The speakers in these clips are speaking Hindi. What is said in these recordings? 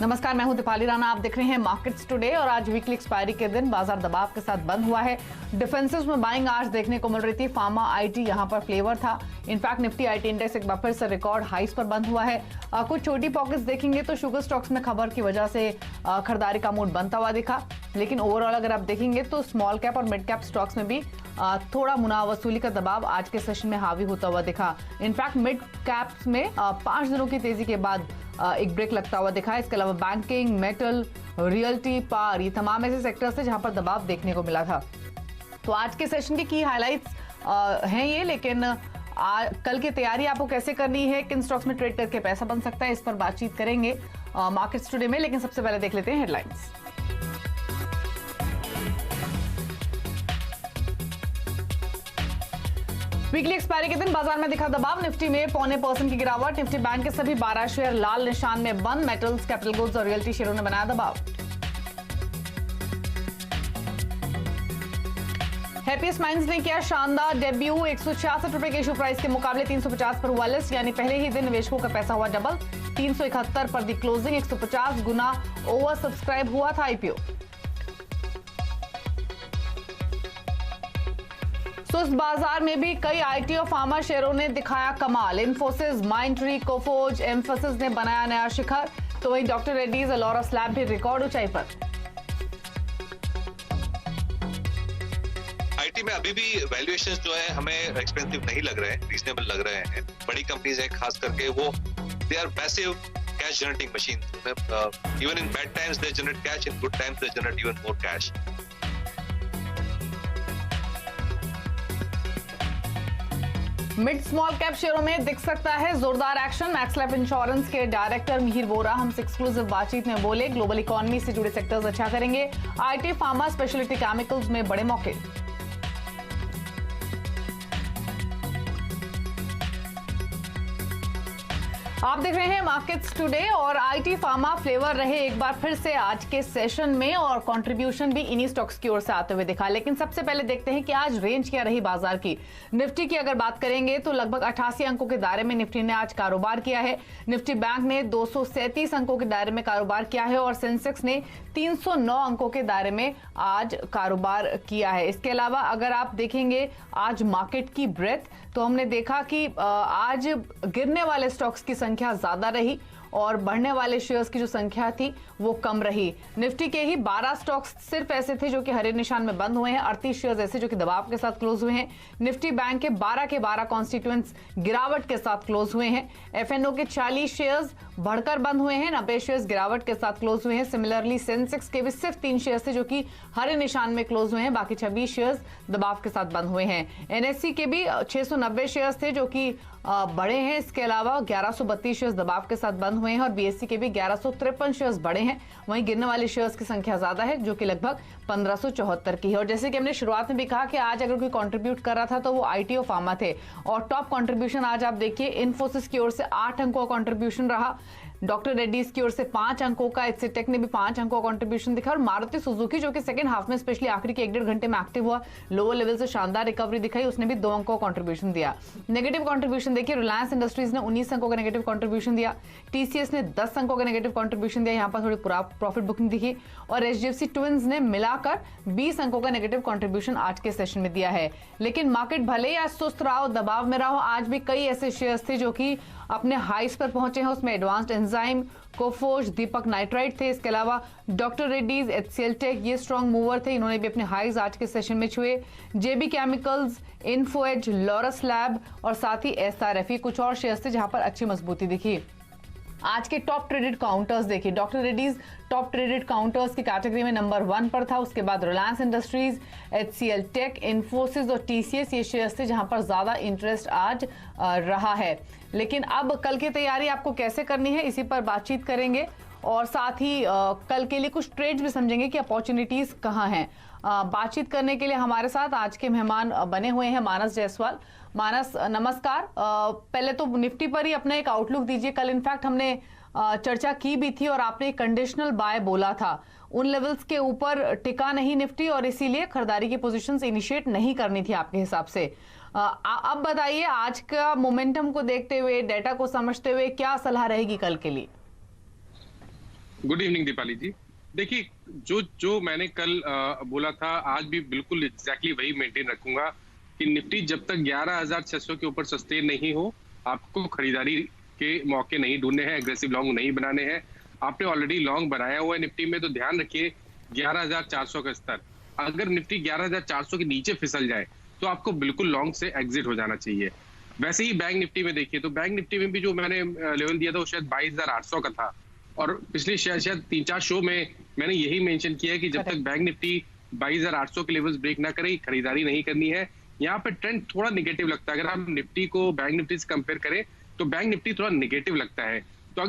नमस्कार, मैं हूं दीपाली राणा। आप देख रहे हैं मार्केट्स टुडे और आज वीकली एक्सपायरी के दिन बाजार दबाव के साथ बंद हुआ है। डिफेंसिव में बाइंग आज देखने को मिल रही थी। फार्मा आईटी यहां पर फ्लेवर था। इनफैक्ट निफ्टी आईटी इंडेक्स एक बार फिर से रिकॉर्ड हाइस पर बंद हुआ है। कुछ छोटी पॉकेट्स देखेंगे तो शुगर स्टॉक्स में खबर की वजह से खरीदारी का मूड बनता हुआ दिखा, लेकिन ओवरऑल अगर आप देखेंगे तो स्मॉल कैप और मिड कैप स्टॉक्स में भी थोड़ा मुनाफा वसूली का दबाव आज के सेशन में हावी होता हुआ दिखा। इनफैक्ट मिड कैप्स में 5 दिनों की तेजी के बाद एक ब्रेक लगता हुआ दिखा। इसके अलावा बैंकिंग, मेटल, रियल्टी, पावर, ये तमाम ऐसे सेक्टर्स थे जहां पर दबाव देखने को मिला था। तो आज के सेशन की हाइलाइट्स हैं ये, लेकिन कल की तैयारी आपको कैसे करनी है, किन स्टॉक्स में ट्रेड करके पैसा बन सकता है, इस पर बातचीत करेंगे मार्केट्स टुडे में। लेकिन सबसे पहले देख लेते हैं हेडलाइंस। वीकली एक्सपायरी के दिन बाजार में दिखा दबाव। निफ्टी में 0.25% की गिरावट। निफ्टी बैंक के सभी 12 शेयर लाल निशान में बंद। मेटल्स, कैपिटल गुड्स और रियल्टी शेयरों ने बनाया दबाव। हैप्पीएस्ट माइंड्स ने किया शानदार डेब्यू। 166 रुपए के इशू प्राइस के मुकाबले 350 पर हुआ लिस्ट, यानी पहले ही दिन निवेशकों का पैसा हुआ डबल। 371 पर दी क्लोजिंग। 150 गुना ओवर सब्सक्राइब हुआ था आईपीओ। सुस्त बाजार में भी कई आईटी और फार्मा शेयरों ने दिखाया कमाल। इन्फोसिस, माइंडट्री, कोफोर्ज, एम्फेसिस ने बनाया नया शिखर, तो वहीं डॉक्टर रेड्डीज, लॉरस लैब भी रिकॉर्ड ऊंचाई पर। आईटी में अभी भी वैल्यूएशंस जो है हमें एक्सपेंसिव नहीं लग रहे हैं, रीजनेबल लग रहे हैं। बड़ी कंपनीज है, खास करके वो they are passive cash generating machine. Even in bad times they generate cash, in good times they generate even more cash. Mid small cap शेयरों में दिख सकता है जोरदार एक्शन। मैक्स लाइफ इंश्योरेंस के डायरेक्टर मिहिर वोरा हमसे एक्सक्लूसिव बातचीत में बोले, ग्लोबल इकोनॉमी से जुड़े सेक्टर्स अच्छा करेंगे। आईटी, फार्मा, स्पेशलिटी केमिकल्स में बड़े मौके। आप देख रहे हैं मार्केट्स टुडे और आईटी, फार्मा फ्लेवर रहे एक बार फिर से आज के सेशन में और कंट्रीब्यूशन भी इन्हीं स्टॉक्स की ओर से आते हुए दिखा। लेकिन सबसे पहले देखते हैं कि आज रेंज क्या रही बाजार की। निफ्टी की अगर बात करेंगे तो लगभग 88 अंकों के दायरे में निफ्टी ने आज कारोबार किया है। निफ्टी बैंक ने 237 अंकों के दायरे में कारोबार किया है और सेंसेक्स ने 309 अंकों के दायरे में आज कारोबार किया है। इसके अलावा अगर आप देखेंगे आज मार्केट की ब्रेथ, तो हमने देखा कि आज गिरने वाले स्टॉक्स की संख्या ज्यादा रही और बढ़ने वाले शेयर्स की जो संख्या थी वो कम रही। निफ्टी के ही 12 स्टॉक्स सिर्फ ऐसे थे जो कि हरे निशान में बंद हुए हैं। 38 शेयर्स ऐसे जो कि दबाव के साथ क्लोज हुए हैं। निफ्टी बैंक के 12 कॉन्स्टिट्यूएंट्स गिरावट के साथ क्लोज हुए हैं। एफएनओ के 40 शेयर्स बढ़कर बंद हुए हैं। 90 शेयर्स गिरावट के साथ क्लोज हुए हैं। सिमिलरली सेंसेक्स के भी सिर्फ 3 शेयर्स थे जो कि हरे निशान में क्लोज हुए हैं, बाकी 26 शेयर्स दबाव के साथ बंद हुए हैं। एनएससी के भी 690 शेयर्स थे जो कि बड़े हैं। इसके अलावा 1132 शेयर्स दबाव के साथ बंद हुए हैं और बीएससी के भी 1153 शेयर्स बड़े हैं। वहीं गिरने वाले शेयर्स की संख्या ज्यादा है जो कि लगभग 1574 की है। और जैसे कि हमने शुरुआत में भी कहा कि आज अगर कोई कंट्रीब्यूट कर रहा था तो वो आईटी और फार्मा थे। और टॉप कंट्रीब्यूशन आज आप देखिए, इन्फोसिस की ओर से 8 अंकों का कंट्रीब्यूशन रहा। डॉक्टर रेड्डीज की ओर से 5 अंकों का, एक्सिटेक ने भी 5 अंकों का कंट्रीब्यूशन दिखा और मारुति सुजुकी जो कि सेकंड हाफ में स्पेशली आखिरी के 1-1.5 घंटे में एक्टिव हुआ, लोअर लेवल से शानदार रिकवरी दिखाई, उसने भी 2 अंकों का कंट्रीब्यूशन दिया। नेगेटिव कंट्रीब्यूशन देखिए, रिलायंस इंडस्ट्रीज ने 19 अंकों का नेगेटिव कंट्रीब्यूशन दिया। टीसीएस ने 10 अंकों का नेगेटिव कंट्रीब्यूशन दिया, यहाँ पर थोड़ी प्रॉफिट बुकिंग दिखी। और एचडीएफसी ट्विंस ने मिलाकर 20 अंकों का नेगेटिव कंट्रीब्यूशन आज के सेशन में दिया है। लेकिन मार्केट भले ही आज सुस्त रहा हो, दबाव में रहा हो, आज भी कई ऐसे शेयर्स थे जो कि अपने हाइस पर पहुंचे हैं। उसमें एडवांस्ड एंजाइम, कोफोर्ज, दीपक नाइट्राइट थे। इसके अलावा डॉक्टर रेड्डीज, एचसीएल टेक, ये स्ट्रॉन्ग मूवर थे, इन्होंने भी अपने हाइज आज के सेशन में छुए। जेबी केमिकल्स, इन्फोएज, लॉरस लैब और साथ ही एसआरएफ, कुछ और शेयर्स थे जहां पर अच्छी मजबूती दिखी। आज के टॉप ट्रेडेड काउंटर्स देखिए, doctor Reddy's top traded counters की कैटेगरी में नंबर 1 पर था। उसके बाद Reliance Industries, HCL Tech, Infosys और टीसीएस, ये शेयर्स थे जहां पर ज्यादा इंटरेस्ट आज रहा है। लेकिन अब कल की तैयारी आपको कैसे करनी है, इसी पर बातचीत करेंगे और साथ ही कल के लिए कुछ ट्रेड्स भी समझेंगे कि अपॉर्चुनिटीज कहाँ हैं। बातचीत करने के लिए हमारे साथ आज के मेहमान बने हुए हैं मानस जायसवाल। मानस, नमस्कार। पहले तो निफ्टी पर ही अपना एक आउटलुक दीजिए। कल इनफैक्ट हमने चर्चा की भी थी और आपने कंडीशनल बाय बोला था, उन लेवल्स के ऊपर टिका नहीं निफ्टी और इसीलिए खरीदारी की पोजीशंस इनिशिएट नहीं करनी थी आपके हिसाब से। अब बताइए, आज का मोमेंटम को देखते हुए, डेटा को समझते हुए क्या सलाह रहेगी कल के लिए? गुड इवनिंग दीपाली जी। देखिए, जो मैंने कल बोला था, आज भी बिल्कुल एग्जैक्टली वही मेंटेन रखूंगा कि निफ्टी जब तक 11,600 के ऊपर सस्टेन नहीं हो, आपको खरीदारी के मौके नहीं ढूंढने हैं, एग्रेसिव लॉन्ग नहीं बनाने हैं। आपने ऑलरेडी लॉन्ग बनाया हुआ है निफ्टी में, तो ध्यान रखिए 11,400 का स्तर। अगर निफ्टी 11,400 के नीचे फिसल जाए तो आपको बिल्कुल लॉन्ग से एग्जिट हो जाना चाहिए। वैसे ही बैंक निफ्टी में देखिए, तो बैंक निफ्टी में भी जो मैंने लेवल दिया था वो शायद 22,800 का था, और पिछले शायद 3-4 शो में मैंने यही मेंशन किया है कि जब तक बैंक निफ्टी 22,800 के लेवल्स ब्रेक ना करे, खरीदारी नहीं करनी है। यहाँ पे ट्रेंड थोड़ा निगेटिव लगता है। अगर हम निफ्टी को बैंक निफ्टी से कंपेयर करें तो बैंक निफ्टी थोड़ा निगेटिव लगता है। तो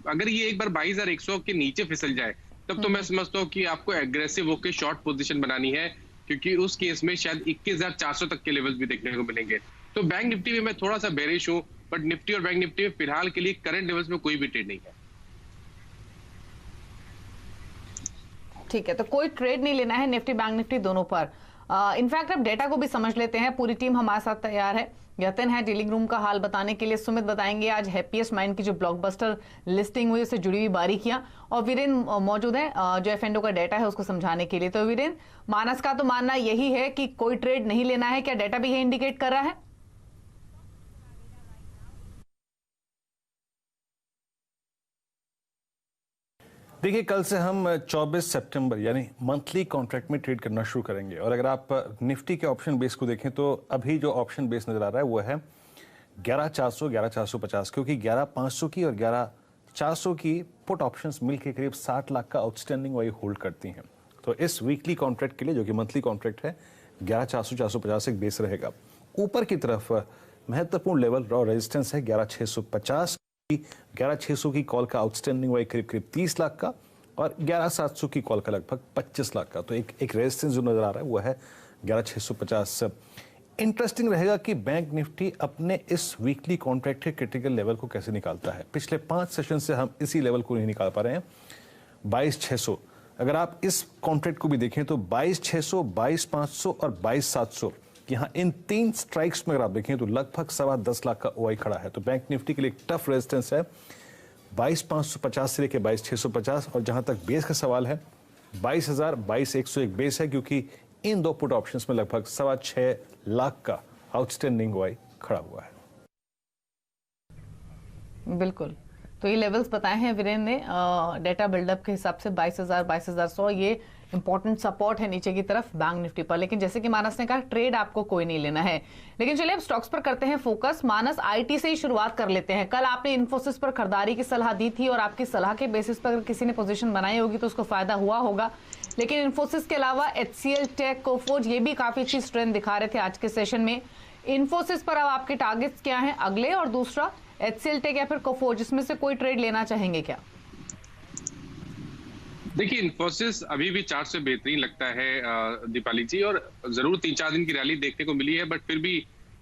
अगर ये एक बार 22,100 के नीचे फिसल जाए, तब तो मैं समझता हूँ कि आपको एग्रेसिव होकर शॉर्ट पोजीशन बनानी है, क्योंकि उस केस में शायद 21,400 तक के लेवल्स भी देखने को मिलेंगे। तो बैंक निफ्टी में मैं थोड़ा सा बेरिश हूँ, बट निफ्टी और बैंक निफ्टी में फिलहाल के लिए करंट लेवल्स में कोई भी ट्रेड नहीं है। ठीक है, तो कोई ट्रेड नहीं लेना है निफ्टी बैंक निफ्टी दोनों पर। इनफैक्ट अब डेटा को भी समझ लेते हैं। पूरी टीम हमारे साथ तैयार है। यतन है डीलिंग रूम का हाल बताने के लिए, सुमित बताएंगे आज हैप्पीएस्ट माइंड की जो ब्लॉकबस्टर लिस्टिंग हुई उससे जुड़ी हुई बारीकियां, और वीरेन मौजूद है जो एफएनडो का डेटा है उसको समझाने के लिए। तो वीरेन, मानस का तो मानना यही है कि कोई ट्रेड नहीं लेना है, क्या डेटा भी ये इंडिकेट कर रहा है? देखिए, कल से हम 24 सितंबर यानी मंथली कॉन्ट्रैक्ट में ट्रेड करना शुरू करेंगे। और अगर आप निफ्टी के ऑप्शन बेस को देखें तो अभी जो ऑप्शन बेस नजर आ रहा है वो है 11,400, 11,450, क्योंकि 11,500 की और 11,400 की पुट ऑप्शंस मिलकर करीब 60 लाख का आउटस्टैंडिंग वही होल्ड करती हैं। तो इस वीकली कॉन्ट्रैक्ट के लिए, जो कि मंथली कॉन्ट्रैक्ट है, 11,400, 450 एक बेस रहेगा। ऊपर की तरफ महत्वपूर्ण लेवल और रेजिस्टेंस है 11,650, 11,600 की कॉल का आउटस्टैंडिंग वही करीब 30 लाख का, और 11,700 की कॉल का लगभग 25 लाख का। तो एक रेजिस्टेंस जो नजर आ रहा है वो है 11,650। इंटरेस्टिंग रहेगा कि बैंक निफ्टी अपने इस वीकली कॉन्ट्रैक्ट के क्रिटिकल लेवल को कैसे निकालता है। पिछले 5 सेशन से हम इसी लेवल को नहीं निकाल पा रहे हैं, 22,600। अगर आप इस कॉन्ट्रैक्ट को भी देखें तो 22,600, 22,500 और 22,700, यहाँ इन 3 स्ट्राइक्स में अगर आप देखें तो लगभग 10.25 लाख का ओआई खड़ा है। तो बैंक निफ्टी के लिए एक टफ रेजिस्टेंस है 22,550 से लेकर 22,650। और जहां तक बेस का सवाल है 22,000, 22,100 एक बेस है, क्योंकि इन दो पुट ऑप्शंस में लगभग 6.25 लाख का आउटस्टैंडिंग ओआई खड़ा हुआ है। बिल्कुल, तो ये लेवल्स बताए हैं वीरेन ने डेटा बिल्डअप के हिसाब से 22,000, 22,100 ये इंपॉर्टेंट सपोर्ट है नीचे की तरफ बैंक निफ्टी पर। लेकिन जैसे कि मानस ने कहा, ट्रेड आपको कोई नहीं लेना है। लेकिन चलिए अब स्टॉक्स पर करते हैं फोकस। मानस, आईटी से ही शुरुआत कर लेते हैं। कल आपने इन्फोसिस पर खरीदारी की सलाह दी थी, और आपकी सलाह के बेसिस पर अगर किसी ने पोजीशन बनाई होगी तो उसको फायदा हुआ होगा। लेकिन इन्फोसिस के अलावा एचसीएल, टेक, कोफोर्ज ये भी काफी अच्छी स्ट्रेंथ दिखा रहे थे आज के सेशन में। इन्फोसिस पर अब आपके टारगेट्स क्या हैं अगले, और दूसरा एचसीएल, टेक या फिर कोफोर्ज, जिसमें से कोई ट्रेड लेना चाहेंगे क्या? देखिए, इन्फोसिस अभी भी चार्ट से बेहतरीन लगता है दीपाली जी, और जरूर 3-4 दिन की रैली देखने को मिली है, बट फिर भी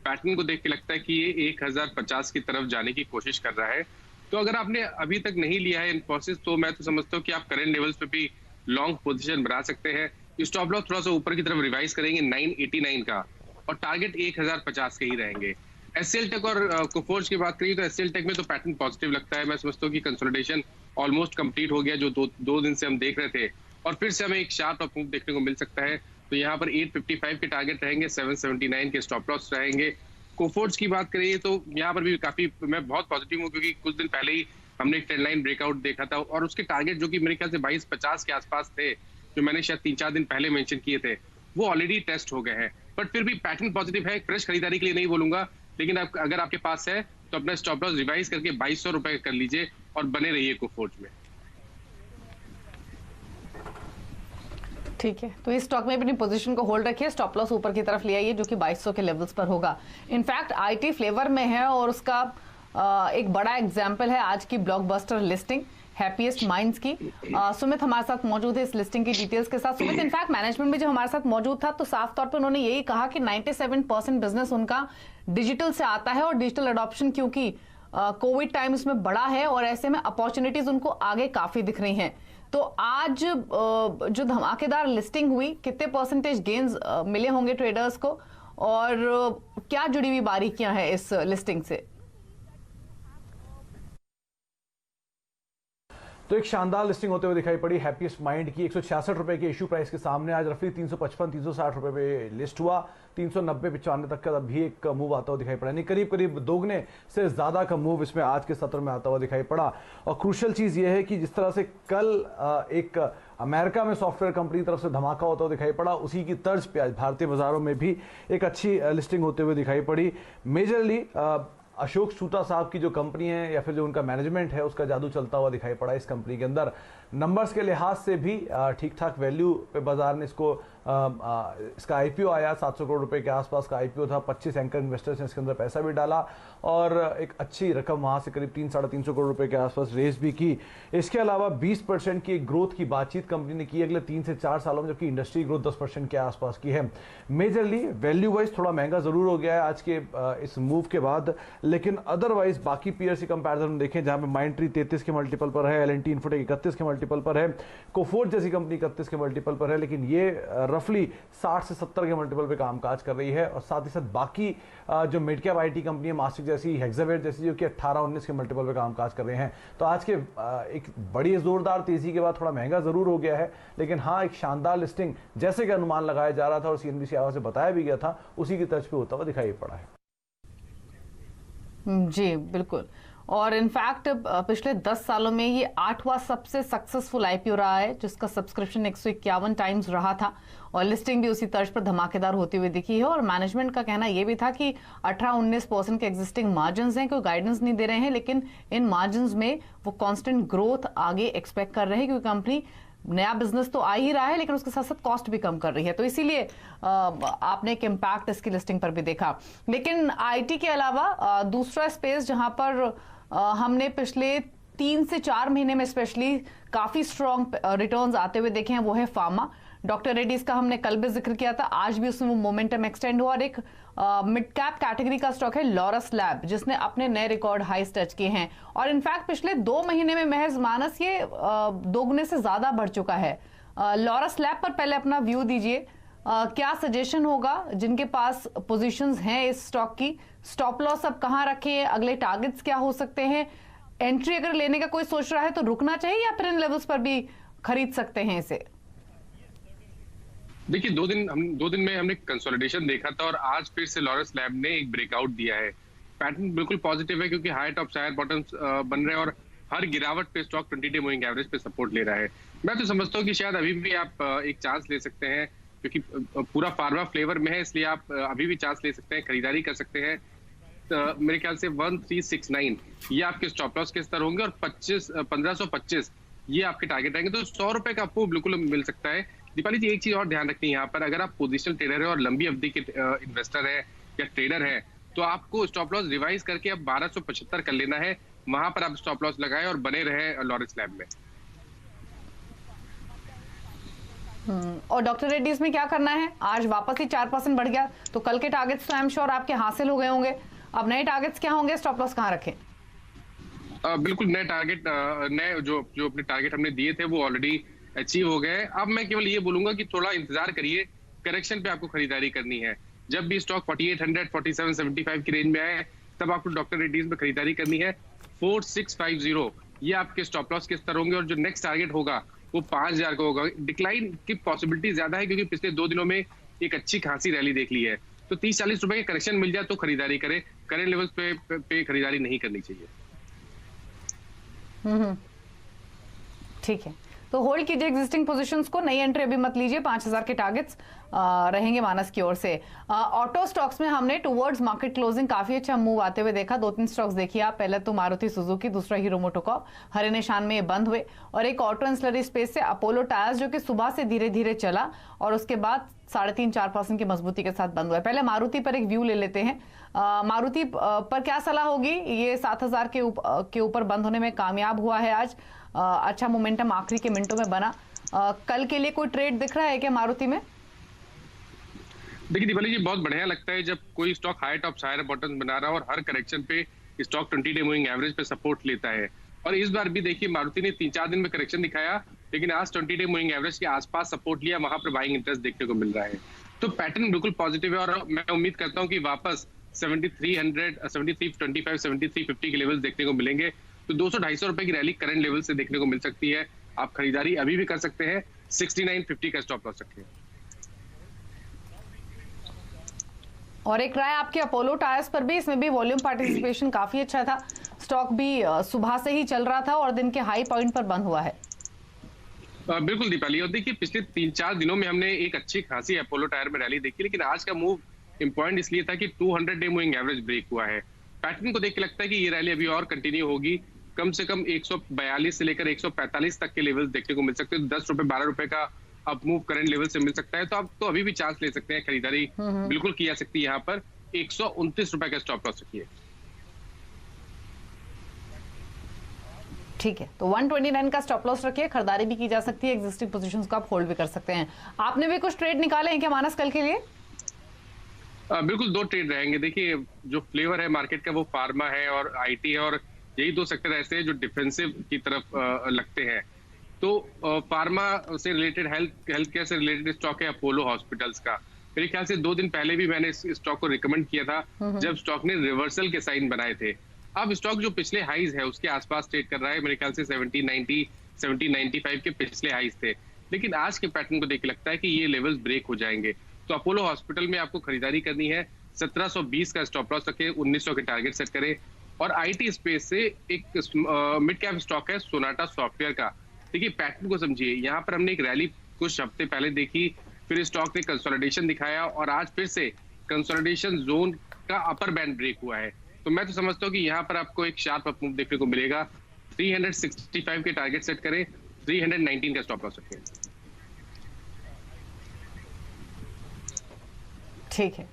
पैटर्न को देख के लगता है कि ये 1,050 की तरफ जाने की कोशिश कर रहा है। तो अगर आपने अभी तक नहीं लिया है इन्फोसिस, तो मैं तो समझता हूँ कि आप करंट लेवल्स पे भी लॉन्ग पोजीशन बना सकते हैं। स्टॉप लॉस थोड़ा सा ऊपर की तरफ रिवाइज करेंगे 989 का, और टारगेट 1,050 के ही रहेंगे। एचसीएल टेक और कोफोर्ज की बात करिए तो एचसीएल टेक में तो पैटर्न पॉजिटिव लगता है। मैं समझता हूँ कि कंसोलिडेशन ऑलमोस्ट कंप्लीट हो गया, जो दो दिन से हम देख रहे थे, और फिर से हमें एक शार्प अप मूव देखने को मिल सकता है। तो यहाँ पर 855 के टारगेट रहेंगे, 779 के स्टॉप लॉस रहेंगे। कोफोर्ज की बात करिए तो यहाँ पर भी काफी मैं बहुत पॉजिटिव हूँ, क्योंकि कुछ दिन पहले ही हमने एक ट्रेंड लाइन ब्रेकआउट देखा था, और उसके टारगेट जो कि मेरे ख्याल से 2250 के आसपास थे, जो मैंने शायद 3-4 दिन पहले मेंशन किए थे, वो ऑलरेडी टेस्ट हो गए हैं। बट फिर भी पैटर्न पॉजिटिव है। फ्रेश खरीदारी के लिए नहीं बोलूंगा, लेकिन अगर आपके पास है तो अपना स्टॉप लॉस रिवाइज करके 2200 रुपए कर लीजिए और बने रहिए कोफोर्ज में। ठीक है, तो इस स्टॉक में अपनी पोजीशन को होल्ड रखिए, स्टॉप लॉस ऊपर की तरफ ले आइए जो कि 2200 के लेवल्स पर होगा। इनफैक्ट आईटी फ्लेवर में है, और उसका एक बड़ा एग्जांपल है आज की ब्लॉकबस्टर लिस्टिंग हैप्पीएस्ट माइंड्स की। सुमित हमारे साथ मौजूद है इस लिस्टिंग की डिटेल्स के साथ। सुमित, इनफैक्ट मैनेजमेंट में जो हमारे साथ मौजूद था तो साफ तौर पे उन्होंने यही कहा कि 97% बिजनेस उनका डिजिटल से आता है, और डिजिटल अडॉप्शन क्योंकि कोविड टाइम इसमें बड़ा है, और ऐसे में अपॉर्चुनिटीज उनको आगे काफी दिख रही हैं। तो आज जो धमाकेदार लिस्टिंग हुई, कितने परसेंटेज गेन्स मिले होंगे ट्रेडर्स को, और क्या जुड़ी हुई बारीकियां हैं इस लिस्टिंग से? तो एक शानदार लिस्टिंग होते हुए दिखाई पड़ी हैप्पीएस्ट माइंड की 166 रुपए के इशू प्राइस के सामने आज रफली 355-360 रुपए पे लिस्ट हुआ। 390-95 तक का भी एक मूव आता हुआ दिखाई पड़ा, यानी करीब करीब दोगुने से ज्यादा का मूव इसमें आज के सत्र में आता हुआ दिखाई पड़ा। और क्रूशियल चीज यह है कि जिस तरह से कल एक अमेरिका में सॉफ्टवेयर कंपनी की तरफ से धमाका होता हुआ दिखाई पड़ा, उसी की तर्ज पे आज भारतीय बाजारों में भी एक अच्छी लिस्टिंग होते हुए दिखाई पड़ी। मेजरली अशोक सूता साहब की जो कंपनी है या फिर जो उनका मैनेजमेंट है उसका जादू चलता हुआ दिखाई पड़ा इस कंपनी के अंदर। नंबर्स के लिहाज से भी ठीक ठाक वैल्यू पे बाजार ने इसको इसका आईपीओ आया 700 करोड़ रुपए के आसपास का आईपीओ था। 25 एंकर इन्वेस्टर्स ने इसके अंदर पैसा भी डाला और एक अच्छी रकम वहां से करीब 300-350 करोड़ रुपए के आसपास रेज भी की। इसके अलावा 20% की एक ग्रोथ की बातचीत कंपनी ने की अगले 3 से 4 सालों में, जबकि इंडस्ट्री ग्रोथ 10% के आसपास की है। मेजरली वैल्यू वाइज थोड़ा महंगा जरूर हो गया है आज के इस मूव के बाद, लेकिन अदरवाइज बाकी पीयर से कंपैरिजन में देखें जहां पे माइंडट्री 33 के मल्टीपल पर है, एल&टी इन्फोटेक 31 के मल्टीपल पर है, कोफोर्ज जैसी कंपनी 31 के मल्टीपल पर है, लेकिन ये रफली 60 से 70 के मल्टीपल पे कामकाज कर रही है। और साथ ही साथ बाकी जो मिड कैप आईटी कंपनी है मास्टिक जैसी, हेक्सावेट जैसी, जो कि 18-19 के मल्टीपल पे कामकाज कर रहे हैं। तो आज के एक बड़ी जोरदार तेजी के बाद थोड़ा महंगा जरूर हो गया है, लेकिन हाँ एक शानदार लिस्टिंग जैसे कि अनुमान लगाया जा रहा था और सीएनबीसी आवाज से बताया भी गया था, उसी की तर्ज पे होता हुआ दिखाई पड़ा है। जी बिल्कुल। और इनफैक्ट पिछले 10 सालों में ये 8वां सबसे सक्सेसफुल आईपीओ रहा है, जिसका सब्सक्रिप्शन 151 टाइम्स रहा था और लिस्टिंग भी उसी तर्ज पर धमाकेदार होती हुई दिखी है। और मैनेजमेंट का कहना यह भी था कि 18-19% के एग्जिस्टिंग मार्जिन्स हैं, कोई गाइडेंस नहीं दे रहे हैं, लेकिन इन मार्जिन्स में वो कांस्टेंट ग्रोथ आगे एक्सपेक्ट कर रहे हैं, क्योंकि कंपनी नया बिजनेस तो आ ही रहा है लेकिन उसके साथ साथ कॉस्ट भी कम कर रही है। तो इसीलिए आपने एक इम्पैक्ट इसकी लिस्टिंग पर भी देखा। लेकिन आईटी के अलावा दूसरा स्पेस जहां पर हमने पिछले 3 से 4 महीने में स्पेशली काफी स्ट्रॉन्ग रिटर्न्स आते हुए देखे हैं, वो है फार्मा। डॉक्टर रेड्डीज का हमने कल भी जिक्र किया था, आज भी उसमें वो मोमेंटम एक्सटेंड हुआ। और एक मिड कैप कैटेगरी का स्टॉक है लॉरस लैब, जिसने अपने नए रिकॉर्ड हाईस टच किए हैं। और इनफैक्ट पिछले 2 महीने में महज मानस ये दोगुने से ज्यादा बढ़ चुका है। लॉरस लैब पर पहले अपना व्यू दीजिए, क्या सजेशन होगा जिनके पास पोजीशंस हैं इस स्टॉक की? स्टॉप लॉस अब कहां रखें, अगले टारगेट्स क्या हो सकते हैं? एंट्री अगर लेने का कोई सोच रहा है तो रुकना चाहिए या फिर इन लेवल्स पर भी खरीद सकते हैं इसे? देखिए 2 दिन में हमने कंसोलिडेशन देखा था और आज फिर से लॉरस लैब ने एक ब्रेकआउट दिया है। पैटर्न बिल्कुल पॉजिटिव है क्योंकि हाई टॉप हायर बॉटम्स बन रहे हैं और हर गिरावट पे स्टॉक 20-डे मूविंग एवरेज पे सपोर्ट ले रहा है। मैं तो समझता हूँ कि शायद अभी भी आप एक चांस ले सकते हैं, क्योंकि पूरा फार्मा फ्लेवर में है, इसलिए आप अभी भी चांस ले सकते हैं, खरीदारी कर सकते हैं। मेरे ख्याल से 1369 ये आपके स्टॉप लॉस के स्तर होंगे और 1525 ये आपके टारगेट रहेंगे। तो 100 रुपए का आपको बिल्कुल मिल सकता है। दीपाली जी एक चीज और ध्यान रखनी है यहाँ पर, अगर आप पोजिशनल ट्रेडर है और लंबी अवधि के इन्वेस्टर है या ट्रेडर है तो आपको स्टॉप लॉस रिवाइज करके अब 1275 कर लेना है, वहां पर आप स्टॉप लॉस लगाए और बने रहे लॉरस लैब में। और डॉक्टर रेड्डीज में क्या करना है? आज वापस ही 4% बढ़ गया, तो कल के टारगेट्स तो आई एम श्योर आपके हासिल हो गए होंगे। अब नए टारगेट्स क्या होंगे, स्टॉप लॉस कहां रखें? बिल्कुल नए टारगेट, नए जो अपने टारगेट हमने दिए थे वो ऑलरेडी अचीव हो गए। अब मैं केवल ये बोलूंगा कि थोड़ा इंतजार करिए, करेक्शन पे आपको खरीदारी करनी है। जब भी स्टॉक 4800, 4775 की रेंज में आए तब आपको डॉक्टर रेड्डीज में खरीदारी करनी है। 4650 ये आपके स्टॉप लॉस के स्तर होंगे और जो नेक्स्ट टारगेट होगा वो 5000 का होगा। डिक्लाइन की पॉसिबिलिटी ज्यादा है क्योंकि पिछले 2 दिनों में एक अच्छी खासी रैली देख ली है। तो 30-40 रुपए के करेक्शन मिल जाए तो खरीदारी करें, करेंट लेवल्स पे खरीदारी नहीं करनी चाहिए। ठीक है, तो होल्ड कीजिए एग्जिस्टिंग पोजीशंस को, नई एंट्री अभी मत लीजिए। 5000 के टारगेट्स रहेंगे मानस की ओर से। ऑटो स्टॉक्स में हमने टुवर्ड्स मार्केट क्लोजिंग काफी अच्छा मूव आते हुए देखा। 2-3 स्टॉक्स देखिए आप, पहले तो मारुति सुजुकी, दूसरा हीरो मोटोकॉर्प, हरे निशान में ये बंद हुए। और एक ऑटो एंसिलरी स्पेस से अपोलो टायर्स, जो कि सुबह से धीरे धीरे चला और उसके बाद 3.5-4% की मजबूती के साथ बंद हुआ। पहले मारुति पर एक व्यू ले लेते हैं। मारुति पर क्या सलाह होगी? ये 7000 के ऊपर बंद होने में कामयाब हुआ है आज। अच्छा मोमेंटम आखिरी के मिनटों में बना। कल के लिए कोई ट्रेड दिख रहा है क्या मारुति में? देखिए दीपाली जी, बहुत बढ़िया लगता है जब कोई stock high top higher bottom बना रहा है और हर करेक्शन पे स्टॉक 20-डे मूविंग एवरेज पे सपोर्ट लेता है। और इस बार भी देखिए मारुति ने 3-4 दिन में करेक्शन दिखाया, लेकिन आज 20-डे मूविंग एवरेज के आसपास सपोर्ट लिया, वहां पर बाइंग इंटरेस्ट देखने को मिल रहा है। तो पैटर्न बिल्कुल पॉजिटिव है और मैं उम्मीद करता हूँ कि वापस 7300, 7325, 7350 के लेवल्स देखने को मिलेंगे तो 200-250 रुपए की रैली करंट लेवल से देखने को मिल सकती है। आप खरीदारी अभी भी कर सकते हैं। 69.50 का स्टॉप लॉस रखिए। और एक राय आपके अपोलो टायर्स पर भी, इसमें भी वॉल्यूम पार्टिसिपेशन काफी अच्छा था, स्टॉक भी सुबह से ही चल रहा था और दिन के हाई पॉइंट पर बंद हुआ है। बिल्कुल दीपाली, और देखिए पिछले 3-4 दिनों में हमने एक अच्छी खासी अपोलो टायर में रैली देखी, लेकिन आज का मूव इंपॉर्टेंट इसलिए था कि 200 डे मूविंग एवरेज ब्रेक हुआ है। पैटर्न को देख के लगता है कि ये रैली अभी और कंटिन्यू होगी। कम से कम 142 से लेकर 145 तक के लेवल्स देखने को मिल सकते हैं। 10 रुपए 12 रुपए का अप मूव करंट लेवल से मिल सकता है, तो आप तो अभी भी चांस ले सकते हैं। खरीदारी बिल्कुल की जा सकती है। यहाँ पर 129 रुपए का स्टॉप लॉस रखिए। ठीक है, तो 129 का स्टॉप लॉस रखिए, खरीदारी भी की जा सकती है, एग्जिस्टिंग पोजीशंस को आप होल्ड भी कर सकते हैं। आपने भी कुछ ट्रेड निकाले हैं क्या मानस कल के लिए? बिल्कुल 2 ट्रेड रहेंगे। देखिए जो फ्लेवर है मार्केट का वो फार्मा है और आईटी है, और यही 2 सेक्टर ऐसे हैं जो डिफेंसिव की तरफ लगते हैं। तो फार्मा से रिलेटेड हेल्थ केयर से रिलेटेड स्टॉक है अपोलो हॉस्पिटल्स का। मेरे ख्याल से 2 दिन पहले भी मैंने इस स्टॉक को रिकमेंड किया था जब स्टॉक ने रिवर्सल के साइन बनाए थे। अब स्टॉक जो पिछले हाईज है उसके आसपास ट्रेड कर रहा है। मेरे ख्याल से 1790 1795 के पिछले हाईज थे, लेकिन आज के पैटर्न को देख के लगता है कि ये लेवल्स ब्रेक हो जाएंगे। तो अपोलो हॉस्पिटल में आपको खरीदारी करनी है। 1720 का स्टॉप लॉस रखें, 1900 के टारगेट सेट करें। और आईटी स्पेस से एक मिड कैप स्टॉक है सोनाटा सॉफ्टवेयर का। देखिए पैटर्न को समझिए, यहाँ पर हमने एक रैली कुछ हफ्ते पहले देखी, फिर स्टॉक ने कंसोलिडेशन दिखाया और आज फिर से कंसोलिडेशन जोन का अपर बैंड ब्रेक हुआ है। तो मैं तो समझता हूँ कि यहाँ पर आपको एक शार्प अप मूव देखने को मिलेगा। 365 के टारगेट सेट करें, 319 का स्टॉप लॉस रखें। ठीक है,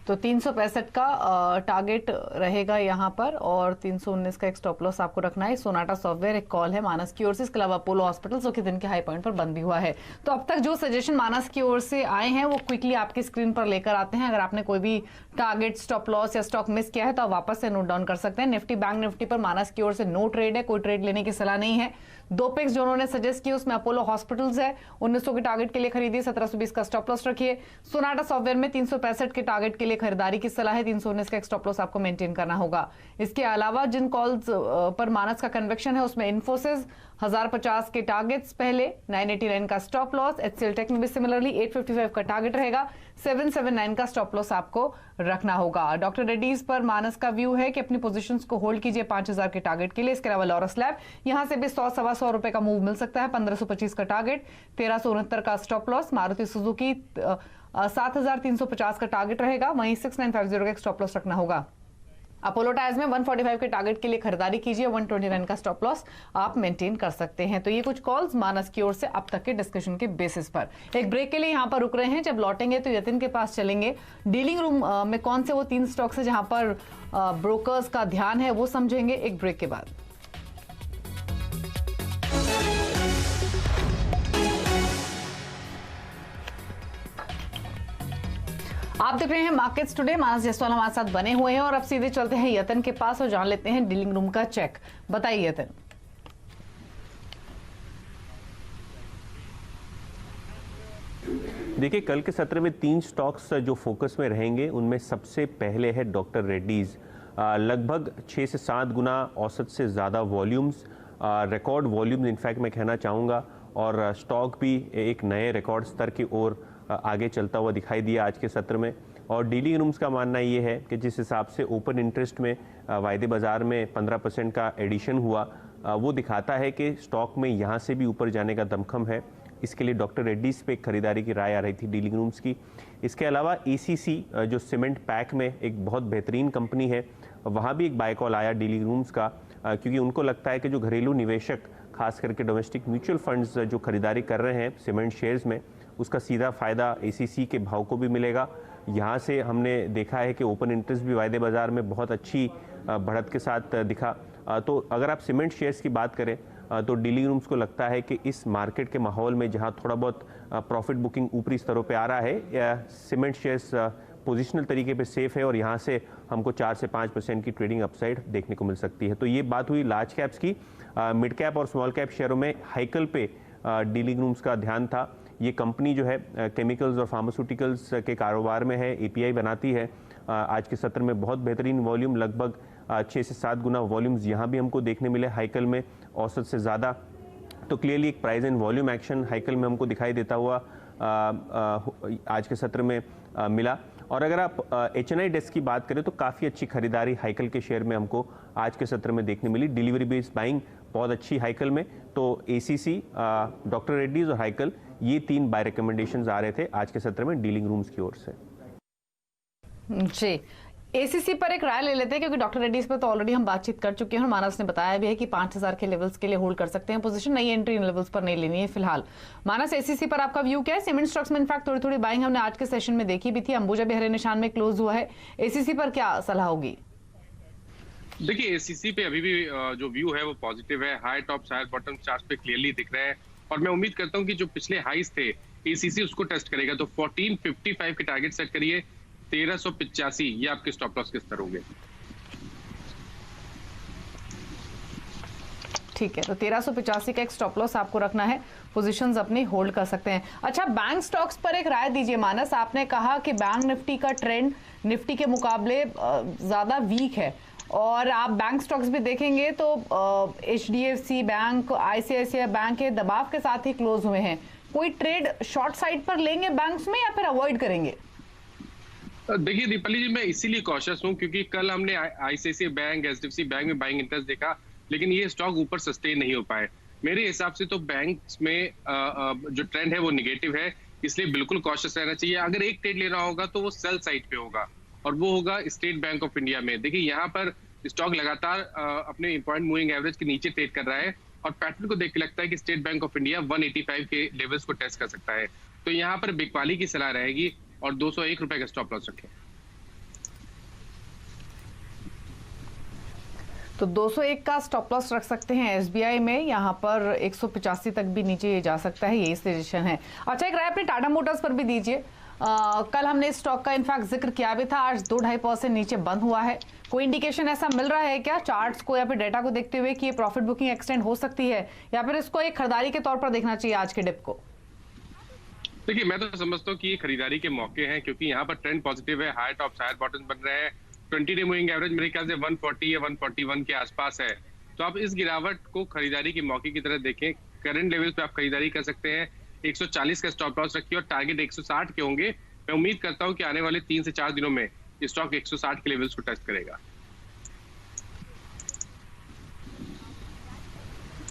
तो 365 का टारगेट रहेगा यहाँ पर और 319 का एक स्टॉप लॉस आपको रखना है। सोनाटा सॉफ्टवेयर एक कॉल है मानस की ओर से, इसके अलावा अपोलो हॉस्पिटल जो कि दिन के हाई पॉइंट पर बंद भी हुआ है। तो अब तक जो सजेशन मानस की ओर से आए हैं वो क्विकली आपकी स्क्रीन पर लेकर आते हैं। अगर आपने कोई भी टारगेट, स्टॉप लॉस या स्टॉक मिस किया है तो आप वापस से नोट डाउन कर सकते हैं। निफ्टी बैंक निफ्टी पर मानस की ओर से नो ट्रेड है, कोई ट्रेड लेने की सलाह नहीं है। 2 पिक्स जो उन्होंने सजेस्ट किए उसमें अपोलो हॉस्पिटल्स है, 1900 के टारगेट के लिए खरीदिए, 1720 का स्टॉप लॉस रखिए। सोनाटा सॉफ्टवेयर में 365 के टारगेट के लिए खरीदारी की सलाह है, 319 का एक स्टॉप लॉस आपको मेंटेन करना होगा। इसके अलावा जिन कॉल्स पर मानस का कन्वेक्शन है उसमें इन्फोसिस 1050 के टारगेट्स पहले, 989 का स्टॉप लॉस। एचसीएल टेक में भी सिमिलरली 855 का टारगेट रहेगा, 779 का स्टॉप लॉस आपको रखना होगा। डॉक्टर रेड्डीज पर मानस का व्यू है कि अपनी पोजीशंस को होल्ड कीजिए 5000 के टारगेट के लिए। इसके अलावा लॉरस लैब, यहां से भी 100-125 रुपए का मूव मिल सकता है, 1525 का टारगेट, 1369 का स्टॉप लॉस। मारुति सुजुकी 7350 का टारगेट रहेगा, वहीं 6950 का एक स्टॉप लॉस रखना होगा। अपोलो टायर्स में 145 के टारगेट के लिए खरीदारी कीजिए, 129 का स्टॉप लॉस आप मेंटेन कर सकते हैं। तो ये कुछ कॉल्स मानस की ओर से अब तक के डिस्कशन के बेसिस पर। एक ब्रेक के लिए यहां पर रुक रहे हैं, जब लौटेंगे तो यतिन के पास चलेंगे। डीलिंग रूम में कौन से वो 3 स्टॉक्स है जहां पर ब्रोकर्स का ध्यान है वो समझेंगे एक ब्रेक के बाद। आप देख रहे हैं मार्केट्स टुडे, मानस जयसवाल हमारे साथ बने हुए हैं और अब सीधे चलते हैं यतन के पास और जान लेते हैं डीलिंग रूम का चेक। बताइए यतन। देखिए कल के सत्र में 3 स्टॉक्स जो फोकस में रहेंगे उनमें सबसे पहले है डॉक्टर रेड्डीज। लगभग 6 से 7 गुना औसत से ज़्यादा वॉल्यूम्स, रिकॉर्ड वॉल्यूम्स इनफैक्ट मैं कहना चाहूँगा, और स्टॉक भी एक नए रिकॉर्ड स्तर की ओर आगे चलता हुआ दिखाई दिया आज के सत्र में। और डीलिंग रूम्स का मानना ये है कि जिस हिसाब से ओपन इंटरेस्ट में वायदे बाज़ार में 15% का एडिशन हुआ, वो दिखाता है कि स्टॉक में यहाँ से भी ऊपर जाने का दमखम है। इसके लिए डॉक्टर रेड्डीज पे खरीदारी की राय आ रही थी डीलिंग रूम्स की। इसके अलावा एसीसी जो सीमेंट पैक में एक बहुत बेहतरीन कंपनी है, वहाँ भी एक बाय कॉल आया डीलिंग रूम्स का, क्योंकि उनको लगता है कि जो घरेलू निवेशक खास करके डोमेस्टिक म्यूचुअल फंड्स जो खरीदारी कर रहे हैं सीमेंट शेयर्स में, उसका सीधा फ़ायदा एसीसी के भाव को भी मिलेगा। यहाँ से हमने देखा है कि ओपन इंटरेस्ट भी वायदे बाज़ार में बहुत अच्छी बढ़त के साथ दिखा। तो अगर आप सीमेंट शेयर्स की बात करें तो डीलिंग रूम्स को लगता है कि इस मार्केट के माहौल में जहाँ थोड़ा बहुत प्रॉफिट बुकिंग ऊपरी स्तरों पे आ रहा है, सीमेंट शेयर्स पोजिशनल तरीके पे सेफ है और यहाँ से हमको 4 से 5% की ट्रेडिंग अपसाइड देखने को मिल सकती है। तो ये बात हुई लार्ज कैप्स की। मिड कैप और स्मॉल कैप शेयरों में हाइकल पे डीलिंग रूम्स का ध्यान था। ये कंपनी जो है केमिकल्स और फार्मास्यूटिकल्स के कारोबार में है, एपीआई बनाती है। आज के सत्र में बहुत बेहतरीन वॉल्यूम, लगभग 6 से 7 गुना वॉल्यूम्स यहाँ भी हमको देखने मिले हाइकल में औसत से ज़्यादा। तो क्लियरली एक प्राइस एंड वॉल्यूम एक्शन हाइकल में हमको दिखाई देता हुआ आज के सत्र में मिला। और अगर आप HNI डेस्क की बात करें तो काफ़ी अच्छी खरीदारी हाइकल के शेयर में हमको आज के सत्र में देखने मिली। डिलीवरी बेस्ड बाइंग बहुत अच्छी हाइकल में, तो ACC, डॉक्टर रेड्डीज और हाइकल, ये 3 बाय रिकमेंडेशंस आ रहे थे आज के सत्र में डीलिंग रूम्स की ओर से। जी, ACC पर एक राय ले लेते हैं क्योंकि डॉक्टर रेड्डीज पर तो ऑलरेडी हम बातचीत कर चुके हैं और मानस ने बताया भी है कि 5000 के लेवल्स के लिए होल्ड कर सकते हैं पोजीशन, नई एंट्री इन लेवल्स पर नहीं लेनी है फिलहाल। मानस, ACC पर आपका व्यू क्या है? सीमेंट स्टॉक्स में इनफैक्ट थोड़ी थोड़ी बाइंग हमने आज के सेशन में देखी भी थी, अंबुजा भी हरे निशान में क्लोज हुआ है। ACC पर क्या सलाह होगी? देखिए, ACC पे अभी भी जो व्यू है वो पॉजिटिव है। High top higher bottom chart पे क्लियरली दिख रहे हैं और मैं उम्मीद करता हूं कि जो पिछले हाईज थे ACC उसको टेस्ट करेगा। तो 1455 के टारगेट सेट करिए, 1385 ये आपके स्टॉप लॉस के स्तर होंगे। ठीक है, तो 1385 का एक स्टॉप लॉस आपको रखना है, पोजीशंस अपनी होल्ड कर सकते हैं। अच्छा, बैंक स्टॉक्स पर एक राय दीजिए मानस। आपने कहा कि बैंक निफ्टी का ट्रेंड निफ्टी के मुकाबले ज्यादा वीक है और आप बैंक स्टॉक्स भी देखेंगे तो HDFC बैंक, ICICI बैंक के दबाव के साथ ही क्लोज हुए हैं। कोई ट्रेड शॉर्ट साइड पर लेंगे बैंक्स में या फिर अवॉइड करेंगे? देखिए दीपाली जी, मैं इसीलिए कॉशियस हूं क्योंकि कल हमने ICICI बैंक, HDFC बैंक में बाइंग इंटरेस्ट देखा, लेकिन ये स्टॉक ऊपर सस्टेन नहीं हो पाए। मेरे हिसाब से तो बैंक्स में जो ट्रेंड है वो निगेटिव है, इसलिए बिल्कुल कॉशियस रहना चाहिए। अगर एक ट्रेड लेना होगा तो वो सेल साइड पे होगा और वो होगा स्टेट बैंक ऑफ इंडिया में। देखिए यहाँ पर स्टॉक लगातार अपने पॉइंट मूविंग एवरेज के नीचे ट्रेड कर रहा है और पैटर्न को देख के लगता है कि स्टेट बैंक ऑफ इंडिया 185 के लेवल्स को टेस्ट कर सकता है। तो यहाँ पर बिकवाली की सलाह रहेगी और 201 रुपए का स्टॉप लॉस रखें। तो 201 का स्टॉप लॉस रख सकते हैं SBI में, यहाँ पर 185 तक भी नीचे जा सकता है, यही सजेशन है। अच्छा, एक राय अपने टाटा मोटर्स पर भी दीजिए। कल हमने इस स्टॉक का इनफैक्ट जिक्र किया भी था, आज 2-2.5% नीचे बंद हुआ है। कोई इंडिकेशन ऐसा मिल रहा है क्या चार्ट्स को या फिर डेटा को देखते हुए कि ये प्रॉफिट बुकिंग एक्सटेंड हो सकती है या फिर इसको एक खरीदारी के तौर पर देखना चाहिए आज के डिप को? देखिए, मैं तो समझता हूँ कि ये खरीदारी के मौके हैं क्योंकि यहाँ पर ट्रेंड पॉजिटिव है, हाई टॉप हायर बॉटम बन रहे हैं। 20 डे मूविंग एवरेज मेरे ख्याल से 140 या 141 के आसपास है। तो आप इस गिरावट को खरीदारी के मौके की तरह देखें। करंट लेवल पे आप खरीदारी कर सकते हैं। 140 का स्टॉप लॉस रखिए और टारगेट 160 के होंगे। मैं उम्मीद करता हूं कि आने वाले 3 से 4 दिनों में स्टॉक 160 के लेवल्स को टेस्ट करेगा।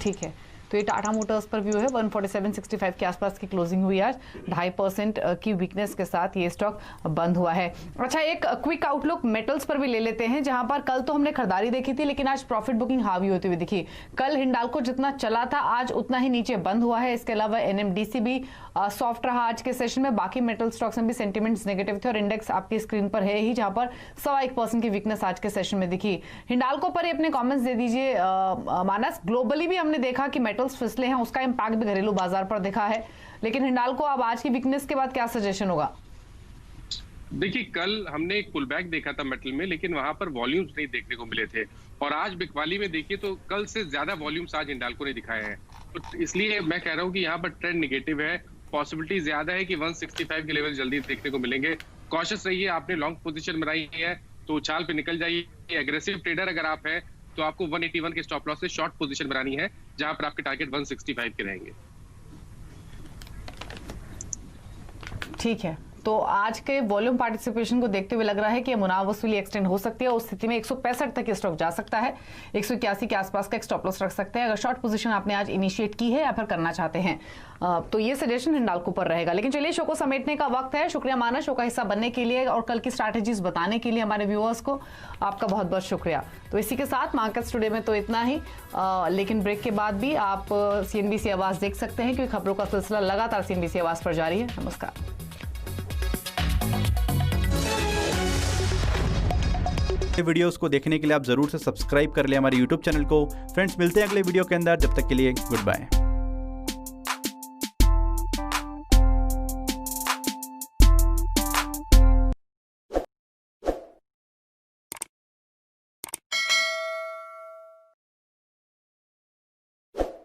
ठीक है, तो ये टाटा मोटर्स पर व्यू है। 147.65 के आसपास की क्लोजिंग हुई आज, 2.5% की वीकनेस के साथ ये स्टॉक बंद हुआ है। अच्छा, एक क्विक आउटलुक मेटल्स पर भी ले लेते हैं, जहां पर कल तो हमने खरीदारी देखी थी लेकिन आज प्रॉफिट बुकिंग हावी होती हुई दिखी। कल हिंडाल्को जितना चला था आज उतना ही नीचे बंद हुआ है। इसके अलावा NMDC भी सॉफ्ट रहा आज के सेशन में। बाकी मेटल स्टॉक्स में भी सेंटिमेंट्स नेगेटिव थे और इंडेक्स आपकी स्क्रीन पर है ही, जहां पर 1.25% की वीकनेस आज के सेशन में दिखी। हिंडाल्को पर अपने कॉमेंट्स दे दीजिए मानस। ग्लोबली भी हमने देखा कि मेटल्स फिसले हैं, उसका इंपैक्ट भी घरेलू बाजार पर दिखा है, लेकिन हिंडाल्को अब आज की वीकनेस के बाद क्या सजेशन होगा? देखिए, कल हमने एक पुल बैक देखा था मेटल में, लेकिन वहां पर वॉल्यूम्स नहीं देखने को मिले थे और आज बिकवाली में देखिए तो कल से ज्यादा वॉल्यूम्स आज हिंडाल्को ने दिखाए हैं। तो इसलिए मैं कह रहा हूं कि यहाँ पर ट्रेंड निगेटिव है। पॉसिबिलिटी ज्यादा है कि 165 के लेवल जल्दी देखने को मिलेंगे। कॉशियस रहिए। आपने लॉन्ग पोजीशन बनाई है तो उछाल पे निकल जाइए। एग्रेसिव ट्रेडर अगर आप हैं तो आपको 181 के स्टॉप लॉस से शॉर्ट पोजीशन बनानी है, जहां पर आपके टारगेट 165 के रहेंगे। ठीक है, तो आज के वॉल्यूम पार्टिसिपेशन को देखते हुए लग रहा है कि मुनाफ वसूली एक्सटेंड हो सकती है। उस स्थिति में 165 तक स्टॉक जा सकता है। 181 के आसपास का एक स्टॉप लॉस रख सकते हैं अगर शॉर्ट पोजीशन आपने आज इनिशिएट की है या फिर करना चाहते हैं। तो ये सजेशन हिंडाल्को पर रहेगा। लेकिन चलिए, शो को समेटने का वक्त है। शुक्रिया मानस, शो का हिस्सा बनने के लिए और कल की स्ट्रैटेजीज बताने के लिए हमारे व्यूअर्स को आपका बहुत बहुत शुक्रिया। तो इसी के साथ मार्केट्स टुडे में तो इतना ही, लेकिन ब्रेक के बाद भी आप CNBC आवाज देख सकते हैं क्योंकि खबरों का सिलसिला लगातार CNBC आवाज पर जारी है। नमस्कार। वीडियोस को देखने के लिए आप जरूर से सब्सक्राइब कर लें हमारे YouTube चैनल को। फ्रेंड्स, मिलते हैं अगले वीडियो के अंदर। जब तक के लिए गुड बाय।